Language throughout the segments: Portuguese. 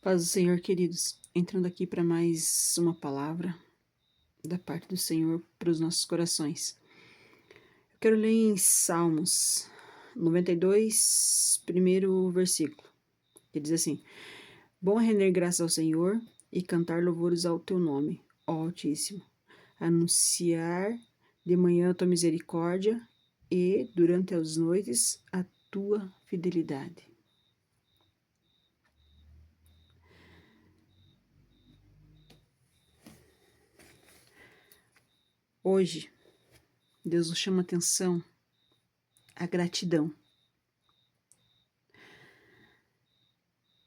Paz do Senhor, queridos, entrando aqui para mais uma palavra da parte do Senhor para os nossos corações. Eu quero ler em Salmos 92, primeiro versículo, que diz assim: Bom é render graças ao Senhor e cantar louvores ao teu nome, ó Altíssimo, anunciar de manhã a tua misericórdia e, durante as noites, a tua fidelidade. Hoje, Deus nos chama atenção à gratidão.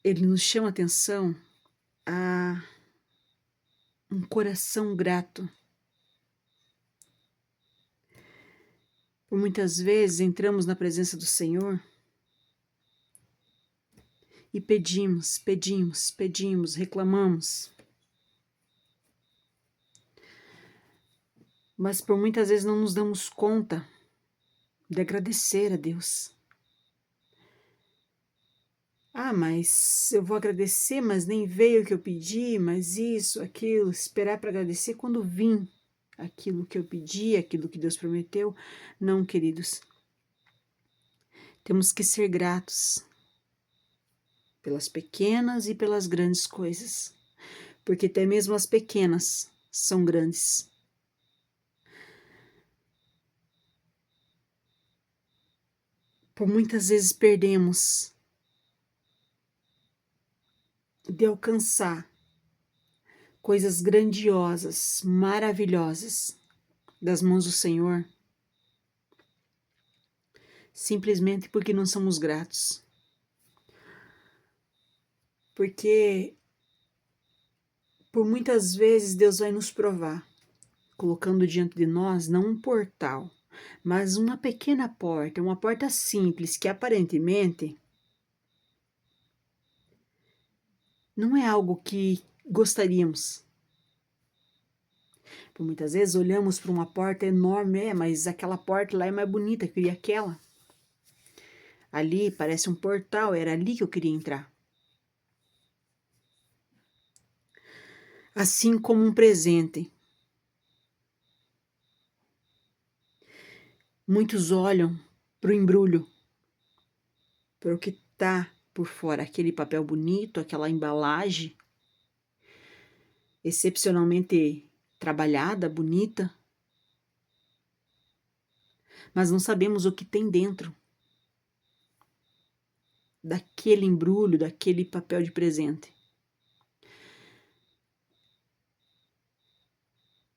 Ele nos chama atenção a um coração grato. Por muitas vezes entramos na presença do Senhor e pedimos, reclamamos. Mas por muitas vezes não nos damos conta de agradecer a Deus. Ah, mas eu vou agradecer, mas nem veio o que eu pedi, mas isso, aquilo, esperar para agradecer quando vim aquilo que eu pedi, aquilo que Deus prometeu. Não, queridos. Temos que ser gratos pelas pequenas e pelas grandes coisas, porque até mesmo as pequenas são grandes. Por muitas vezes perdemos de alcançar coisas grandiosas, maravilhosas das mãos do Senhor, simplesmente porque não somos gratos. Porque por muitas vezes Deus vai nos provar, colocando diante de nós não um portal, mas uma pequena porta, uma porta simples que aparentemente não é algo que gostaríamos. Por muitas vezes olhamos para uma porta enorme, mas aquela porta lá é mais bonita que aquela. Ali parece um portal, era ali que eu queria entrar. Assim como um presente. Muitos olham para o embrulho, para o que está por fora, aquele papel bonito, aquela embalagem excepcionalmente trabalhada, bonita, mas não sabemos o que tem dentro daquele embrulho, daquele papel de presente.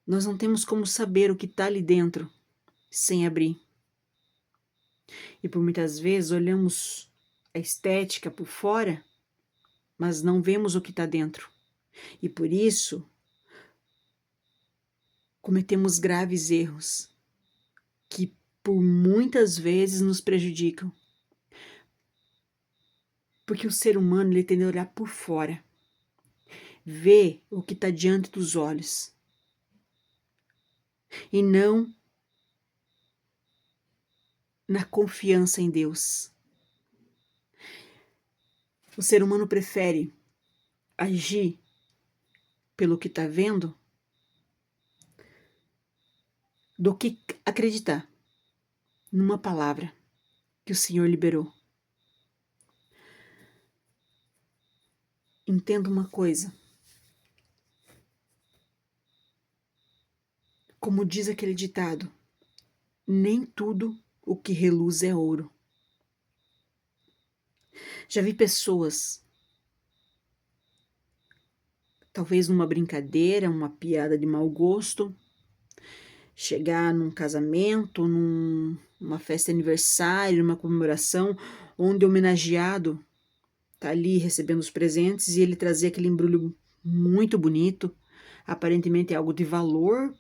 Nós não temos como saber o que está ali dentro sem abrir. E por muitas vezes olhamos a estética por fora, mas não vemos o que está dentro. E por isso cometemos graves erros que por muitas vezes nos prejudicam. Porque o ser humano ele tende a olhar por fora, ver o que está diante dos olhos e não na confiança em Deus. O ser humano prefere agir pelo que está vendo do que acreditar numa palavra que o Senhor liberou. Entenda uma coisa. Como diz aquele ditado, nem tudo o que reluz é ouro. Já vi pessoas, talvez numa brincadeira, uma piada de mau gosto, chegar num casamento, numa festa de aniversário, numa comemoração, onde o homenageado está ali recebendo os presentes e ele trazer aquele embrulho muito bonito, aparentemente algo de valor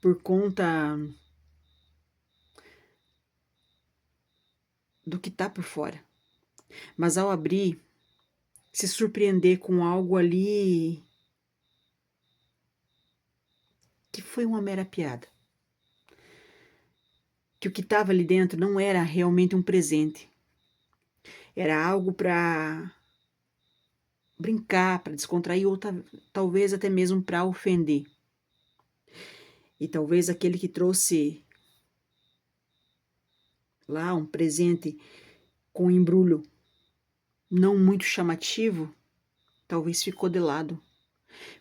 por conta do que está por fora. Mas ao abrir, se surpreender com algo ali que foi uma mera piada. Que o que estava ali dentro não era realmente um presente. Era algo para brincar, para descontrair ou talvez até mesmo para ofender. E talvez aquele que trouxe lá um presente com um embrulho não muito chamativo, talvez ficou de lado.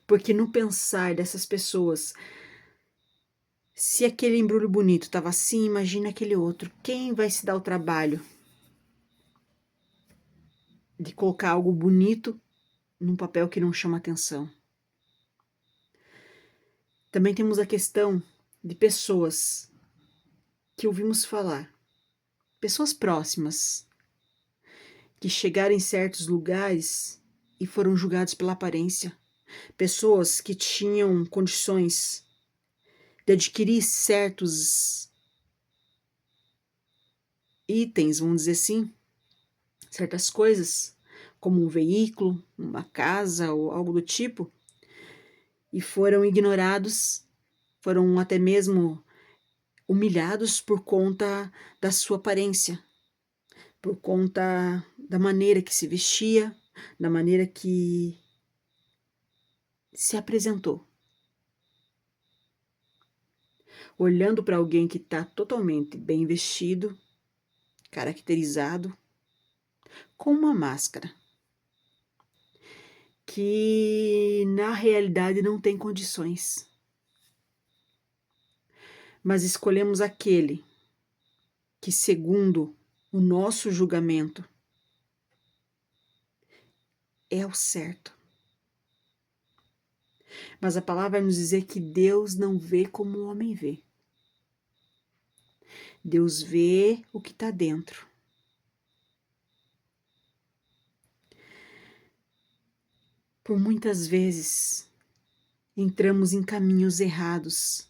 Porque no pensar dessas pessoas, se aquele embrulho bonito estava assim, imagina aquele outro. Quem vai se dar o trabalho de colocar algo bonito num papel que não chama atenção? Também temos a questão de pessoas que ouvimos falar, pessoas próximas, que chegaram em certos lugares e foram julgados pela aparência. Pessoas que tinham condições de adquirir certos itens, vamos dizer assim, certas coisas, como um veículo, uma casa ou algo do tipo, e foram ignorados, foram até mesmo humilhados por conta da sua aparência, por conta da maneira que se vestia, da maneira que se apresentou. Olhando para alguém que está totalmente bem vestido, caracterizado, com uma máscara, que na realidade não tem condições. Mas escolhemos aquele que, segundo o nosso julgamento, é o certo. Mas a palavra vai nos dizer que Deus não vê como o homem vê. Deus vê o que está dentro. Por muitas vezes, entramos em caminhos errados,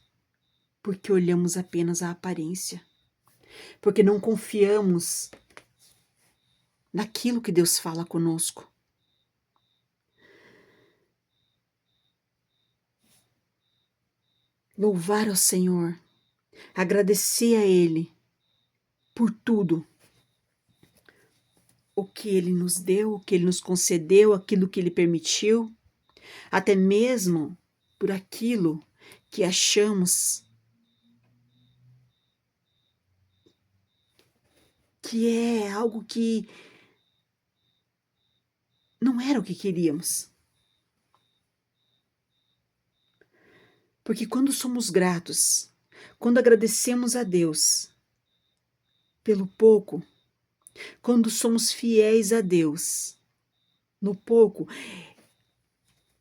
porque olhamos apenas a aparência, porque não confiamos naquilo que Deus fala conosco. Louvar ao Senhor, agradecer a Ele por tudo, o que Ele nos deu, o que Ele nos concedeu, aquilo que Ele permitiu, até mesmo por aquilo que achamos que é algo que não era o que queríamos. Porque quando somos gratos, quando agradecemos a Deus pelo pouco, quando somos fiéis a Deus no pouco,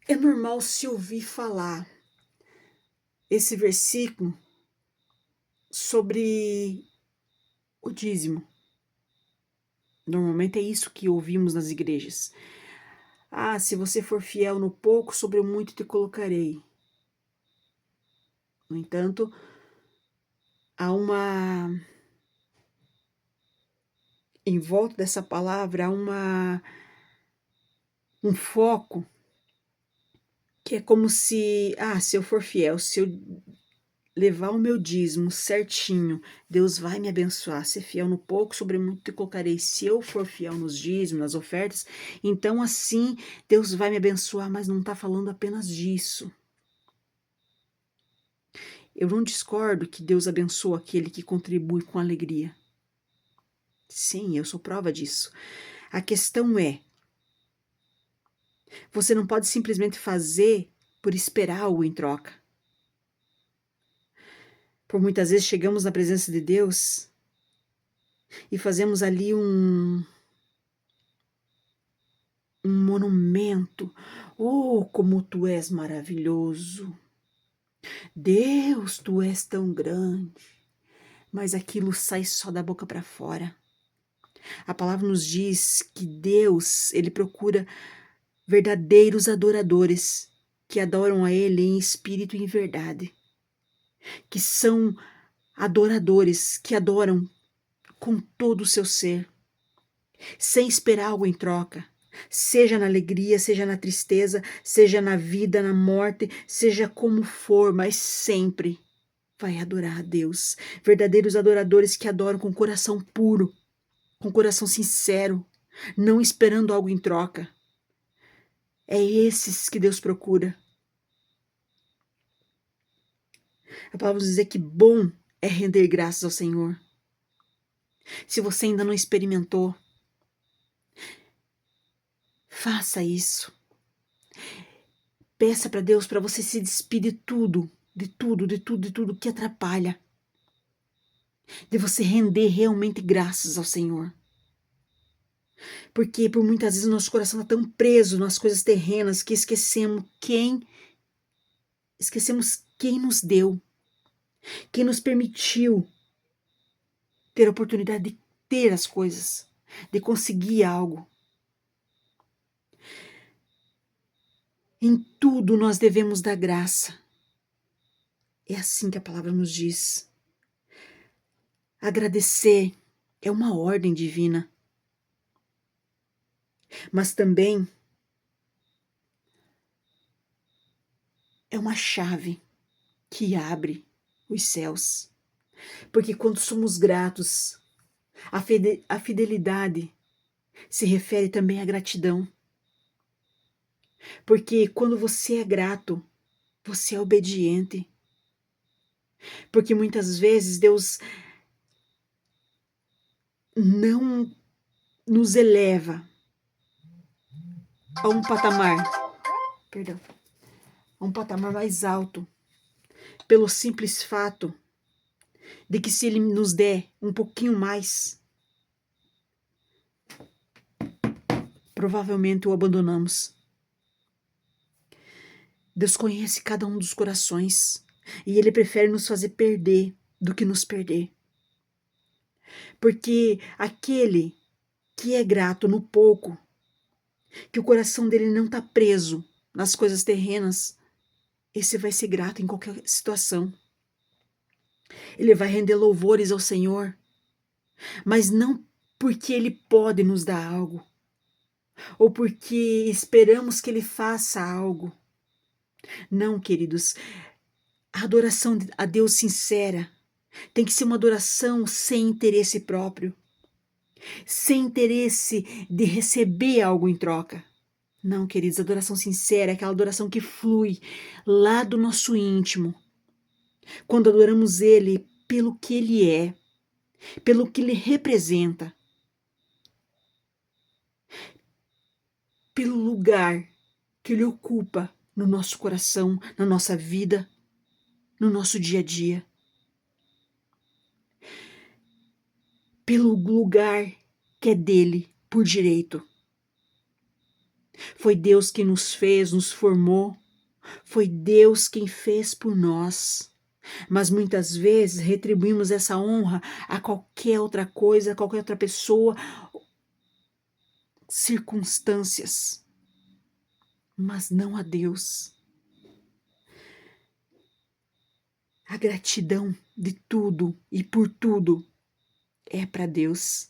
é normal se ouvir falar esse versículo sobre o dízimo. Normalmente é isso que ouvimos nas igrejas. Ah, se você for fiel no pouco, sobre o muito te colocarei. No entanto, há em volta dessa palavra, há um foco que é como se eu for fiel, se eu levar o meu dízimo certinho, Deus vai me abençoar. Ser fiel no pouco, sobre muito te colocarei. Se eu for fiel nos dízimos, nas ofertas, então assim Deus vai me abençoar, mas não está falando apenas disso. Eu não discordo que Deus abençoa aquele que contribui com alegria. Sim, eu sou prova disso. A questão é, você não pode simplesmente fazer por esperar algo em troca. Por muitas vezes chegamos na presença de Deus e fazemos ali um monumento. Oh, como tu és maravilhoso! Deus, tu és tão grande! Mas aquilo sai só da boca para fora. A palavra nos diz que Deus, Ele procura verdadeiros adoradores que adoram a Ele em espírito e em verdade. Que são adoradores, que adoram com todo o seu ser, sem esperar algo em troca. Seja na alegria, seja na tristeza, seja na vida, na morte, seja como for, mas sempre vai adorar a Deus. Verdadeiros adoradores que adoram com coração puro, com coração sincero, não esperando algo em troca. É esses que Deus procura. A palavra nos diz que bom é render graças ao Senhor. Se você ainda não experimentou, faça isso. Peça para Deus para você se despedir de tudo, de tudo, de tudo, de tudo que atrapalha. De você render realmente graças ao Senhor. Porque por muitas vezes nosso coração está tão preso nas coisas terrenas que esquecemos quem nos deu, quem nos permitiu ter a oportunidade de ter as coisas, de conseguir algo. Em tudo nós devemos dar graça. É assim que a palavra nos diz. Agradecer é uma ordem divina, mas também é uma chave que abre os céus. Porque quando somos gratos, a fidelidade se refere também à gratidão. Porque quando você é grato, você é obediente. Porque muitas vezes Deus não nos eleva a um patamar, a um patamar mais alto, pelo simples fato de que se Ele nos der um pouquinho mais, provavelmente o abandonamos. Deus conhece cada um dos corações e Ele prefere nos fazer perder do que nos perder. Porque aquele que é grato no pouco, que o coração dele não está preso nas coisas terrenas, esse vai ser grato em qualquer situação. Ele vai render louvores ao Senhor, mas não porque Ele pode nos dar algo, ou porque esperamos que Ele faça algo. Não, queridos, a adoração a Deus sincera tem que ser uma adoração sem interesse próprio, sem interesse de receber algo em troca. Não, queridos, adoração sincera é aquela adoração que flui lá do nosso íntimo, quando adoramos Ele pelo que Ele é, pelo que Ele representa, pelo lugar que Ele ocupa no nosso coração, na nossa vida, no nosso dia a dia. Pelo lugar que é dele por direito. Foi Deus quem nos fez, nos formou. Foi Deus quem fez por nós. Mas muitas vezes retribuímos essa honra a qualquer outra coisa, a qualquer outra pessoa, circunstâncias, mas não a Deus. A gratidão de tudo e por tudo é para Deus.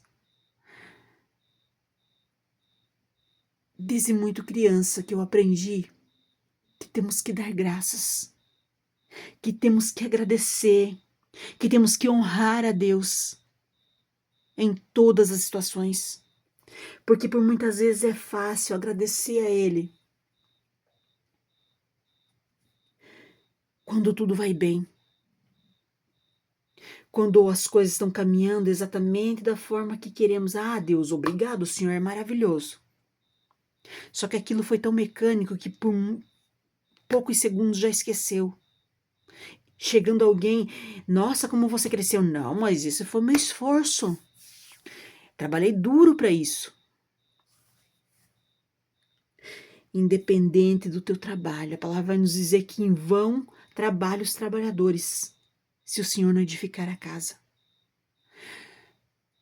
Desde muito criança que eu aprendi que temos que dar graças, que temos que agradecer, que temos que honrar a Deus em todas as situações. Porque por muitas vezes é fácil agradecer a Ele quando tudo vai bem. Quando as coisas estão caminhando exatamente da forma que queremos. Ah, Deus, obrigado, o Senhor é maravilhoso. Só que aquilo foi tão mecânico que por poucos segundos já esqueceu. Chegando alguém, nossa, como você cresceu. Não, mas isso foi meu esforço. Trabalhei duro para isso. Independente do teu trabalho, a palavra vai nos dizer que em vão trabalham os trabalhadores, se o Senhor não edificar a casa.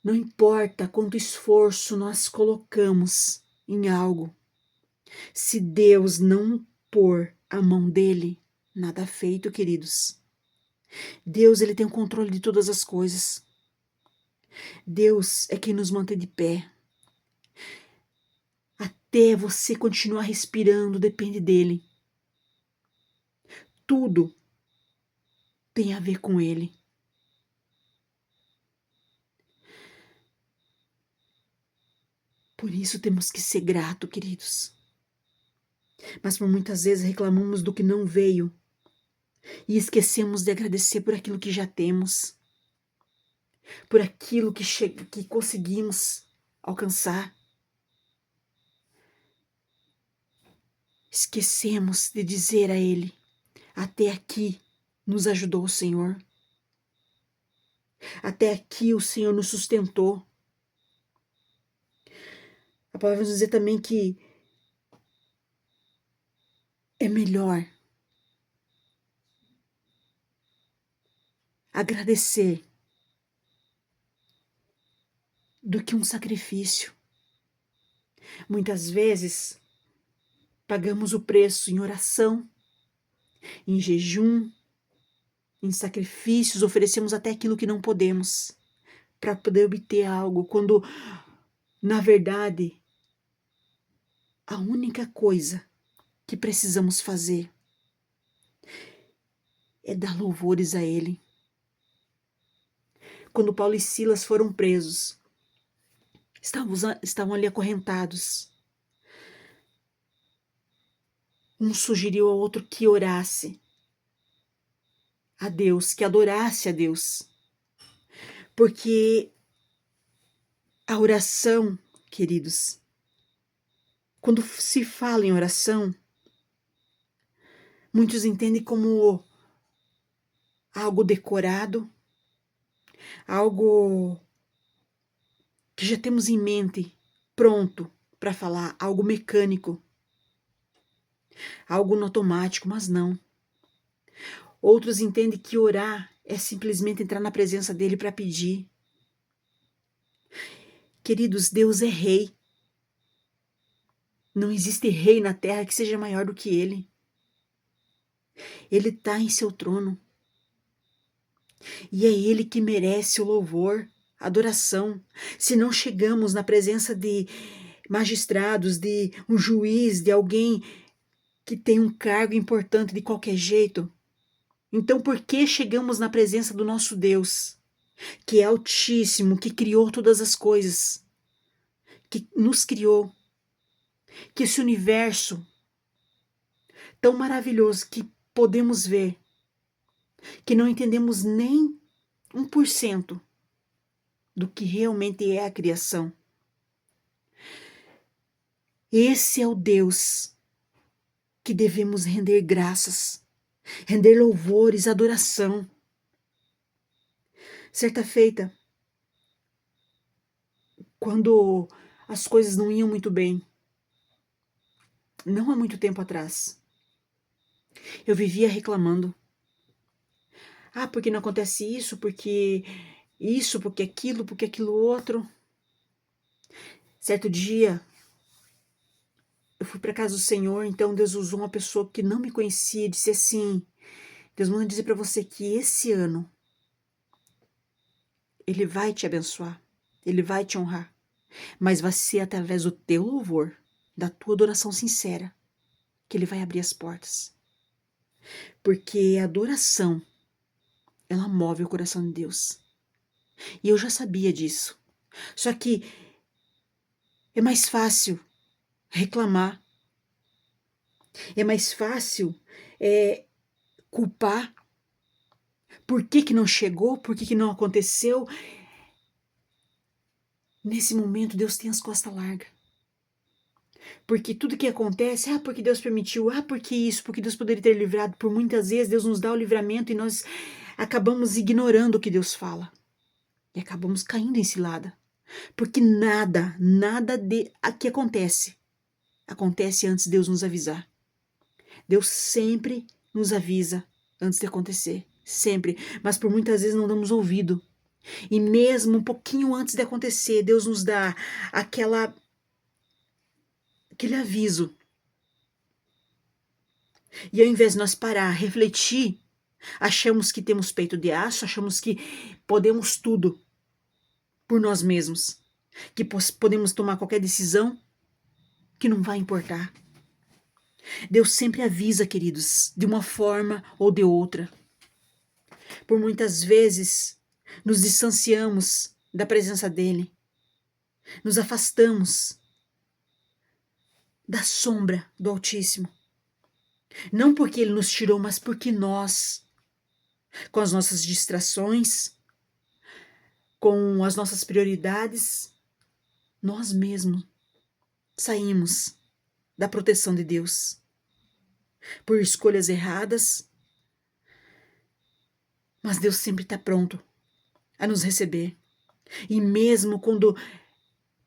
Não importa quanto esforço nós colocamos em algo, se Deus não pôr a mão dele, nada feito, queridos. Deus, ele tem o controle de todas as coisas. Deus é quem nos mantém de pé. Até você continuar respirando, depende dele. Tudo tem a ver com ele. Por isso temos que ser gratos, queridos. Mas por muitas vezes reclamamos do que não veio e esquecemos de agradecer por aquilo que já temos, por aquilo que conseguimos alcançar. Esquecemos de dizer a Ele: até aqui nos ajudou o Senhor. Até aqui o Senhor nos sustentou. A palavra vai dizer também que é melhor agradecer do que um sacrifício. Muitas vezes pagamos o preço em oração, em jejum, em sacrifícios, oferecemos até aquilo que não podemos para poder obter algo, quando na verdade a única coisa que precisamos fazer é dar louvores a Ele. Quando Paulo e Silas foram presos, estavam ali acorrentados. Um sugeriu ao outro que orasse a Deus, que adorasse a Deus. Porque a oração, queridos, quando se fala em oração, muitos entendem como algo decorado, algo que já temos em mente, pronto para falar, algo mecânico, algo no automático, mas não. Outros entendem que orar é simplesmente entrar na presença dele para pedir. Queridos, Deus é rei. Não existe rei na terra que seja maior do que ele. Ele está em seu trono. E é ele que merece o louvor, a adoração. Se não chegamos na presença de magistrados, de um juiz, de alguém que tem um cargo importante de qualquer jeito, então por que chegamos na presença do nosso Deus, que é altíssimo, que criou todas as coisas, que nos criou, que esse universo tão maravilhoso que podemos ver, que não entendemos nem 1% do que realmente é a criação. Esse é o Deus que devemos render graças, render louvores, adoração. Certa feita, quando as coisas não iam muito bem, não há muito tempo atrás, eu vivia reclamando. Ah, porque não acontece isso, porque aquilo outro. Certo dia, eu fui para casa do Senhor, então Deus usou uma pessoa que não me conhecia e disse assim: Deus manda dizer para você que esse ano Ele vai te abençoar, Ele vai te honrar, mas vai ser através do teu louvor, da tua adoração sincera, que Ele vai abrir as portas. Porque a adoração, ela move o coração de Deus. E eu já sabia disso. Só que é mais fácil reclamar. É mais fácil culpar. Por que não chegou? Por que não aconteceu? Nesse momento, Deus tem as costas largas. Porque tudo que acontece, porque Deus permitiu, porque isso, porque Deus poderia ter livrado. Por muitas vezes, Deus nos dá o livramento e nós acabamos ignorando o que Deus fala. E acabamos caindo em cilada. Porque nada que acontece antes de Deus nos avisar. Deus sempre nos avisa antes de acontecer. Sempre. Mas por muitas vezes não damos ouvido. E mesmo um pouquinho antes de acontecer, Deus nos dá aquele aviso. E ao invés de nós parar, refletir, achamos que temos peito de aço, achamos que podemos tudo por nós mesmos, que podemos tomar qualquer decisão que não vai importar. Deus sempre avisa, queridos, de uma forma ou de outra. Por muitas vezes, nos distanciamos da presença dele, nos afastamos da sombra do Altíssimo. Não porque ele nos tirou, mas porque nós, com as nossas distrações, com as nossas prioridades, nós mesmos saímos da proteção de Deus por escolhas erradas, mas Deus sempre está pronto a nos receber. E mesmo quando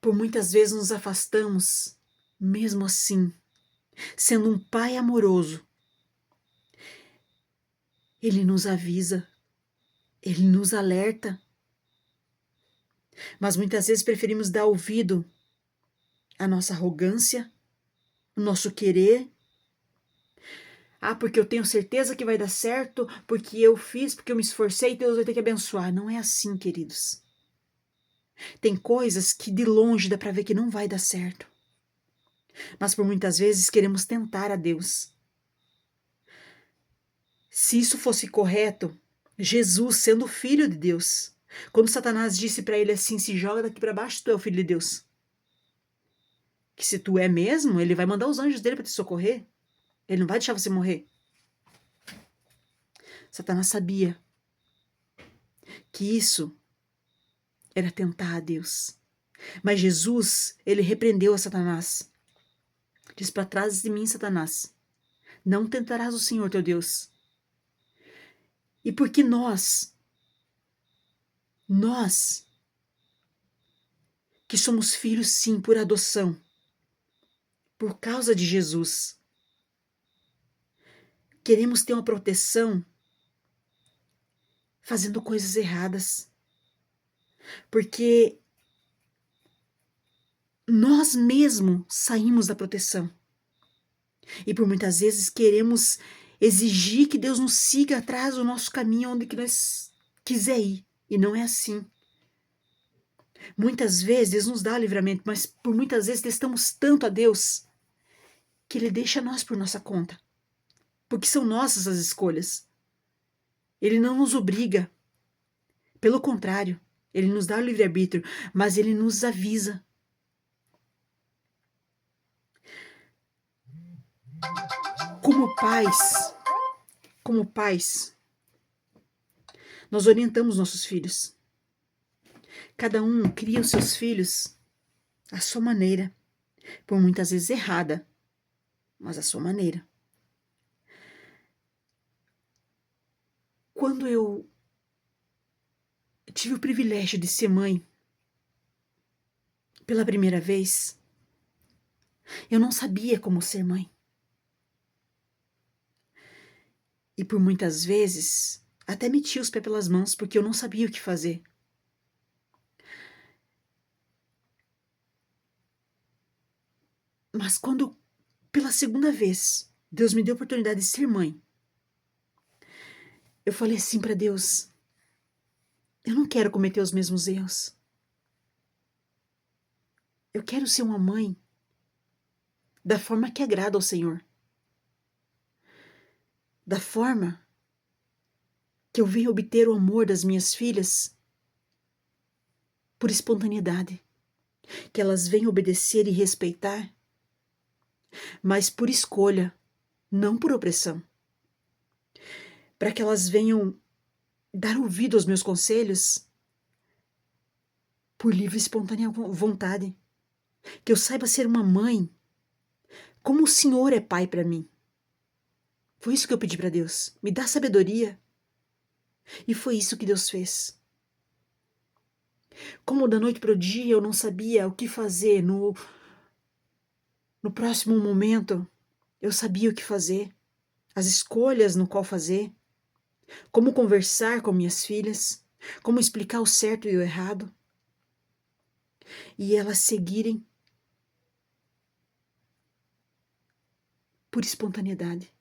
por muitas vezes nos afastamos, mesmo assim, sendo um pai amoroso, ele nos avisa, ele nos alerta, mas muitas vezes preferimos dar ouvido à nossa arrogância, ao nosso querer. Ah, porque eu tenho certeza que vai dar certo, porque eu fiz, porque eu me esforcei, Deus vai ter que abençoar. Não é assim, queridos. Tem coisas que de longe dá para ver que não vai dar certo. Mas por muitas vezes queremos tentar a Deus. Se isso fosse correto, Jesus, sendo filho de Deus, quando Satanás disse para ele assim: se joga daqui para baixo, tu é o filho de Deus. Que se tu é mesmo, ele vai mandar os anjos dele para te socorrer. Ele não vai deixar você morrer. Satanás sabia que isso era tentar a Deus. Mas Jesus, ele repreendeu a Satanás. Diz: para trás de mim, Satanás. Não tentarás o Senhor teu Deus. E porque nós que somos filhos sim por adoção, por causa de Jesus, queremos ter uma proteção fazendo coisas erradas. Porque nós mesmos saímos da proteção. E por muitas vezes queremos exigir que Deus nos siga atrás do nosso caminho onde que nós quiser ir. E não é assim. Muitas vezes Deus nos dá livramento, mas por muitas vezes testamos tanto a Deus que Ele deixa nós por nossa conta. Porque são nossas as escolhas. Ele não nos obriga. Pelo contrário, Ele nos dá o livre-arbítrio, mas Ele nos avisa. Como pais, nós orientamos nossos filhos. Cada um cria os seus filhos à sua maneira, por muitas vezes errada, mas à sua maneira. Quando eu tive o privilégio de ser mãe pela primeira vez, eu não sabia como ser mãe. E por muitas vezes, até meti os pés pelas mãos, porque eu não sabia o que fazer. Mas quando, pela segunda vez, Deus me deu a oportunidade de ser mãe, eu falei assim para Deus: eu não quero cometer os mesmos erros. Eu quero ser uma mãe da forma que agrada ao Senhor. Da forma que eu venho obter o amor das minhas filhas por espontaneidade. Que elas venham obedecer e respeitar, mas por escolha, não por opressão. Para que elas venham dar ouvido aos meus conselhos por livre e espontânea vontade. Que eu saiba ser uma mãe como o Senhor é pai para mim. Foi isso que eu pedi para Deus. Me dá sabedoria. E foi isso que Deus fez. Como da noite para o dia eu não sabia o que fazer no próximo momento, eu sabia o que fazer, as escolhas no qual fazer, como conversar com minhas filhas, como explicar o certo e o errado, e elas seguirem por espontaneidade.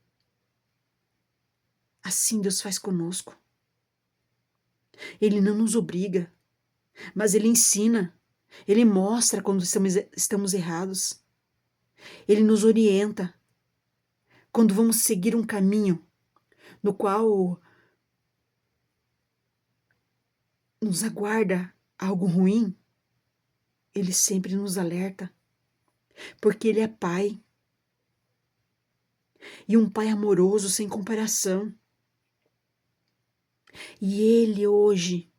Assim Deus faz conosco. Ele não nos obriga, mas Ele ensina, Ele mostra quando estamos errados, Ele nos orienta quando vamos seguir um caminho no qual nos aguarda algo ruim. Ele sempre nos alerta, porque Ele é Pai. e um Pai amoroso sem comparação. E Ele hoje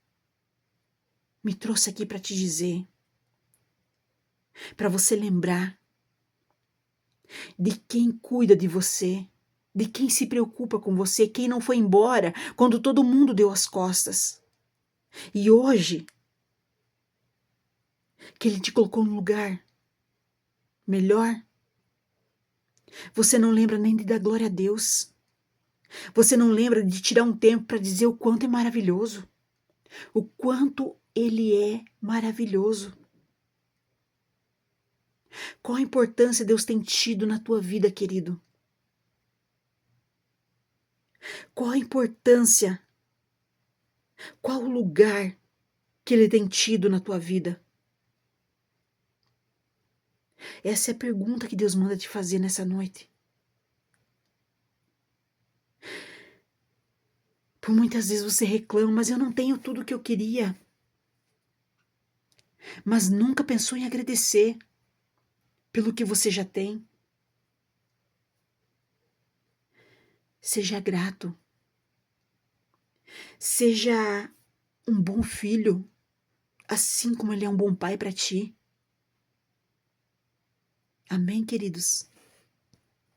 me trouxe aqui para te dizer, para você lembrar de quem cuida de você, de quem se preocupa com você, quem não foi embora quando todo mundo deu as costas. E hoje, que Ele te colocou num lugar melhor, você não lembra nem de dar glória a Deus. Você não lembra de tirar um tempo para dizer o quanto é maravilhoso, o quanto Ele é maravilhoso. Qual a importância Deus tem tido na tua vida, querido? Qual a importância, qual o lugar que Ele tem tido na tua vida? Essa é a pergunta que Deus manda te fazer nessa noite. Por muitas vezes você reclama, mas eu não tenho tudo o que eu queria. Mas nunca pensou em agradecer pelo que você já tem. Seja grato. Seja um bom filho, assim como Ele é um bom pai para ti. Amém, queridos?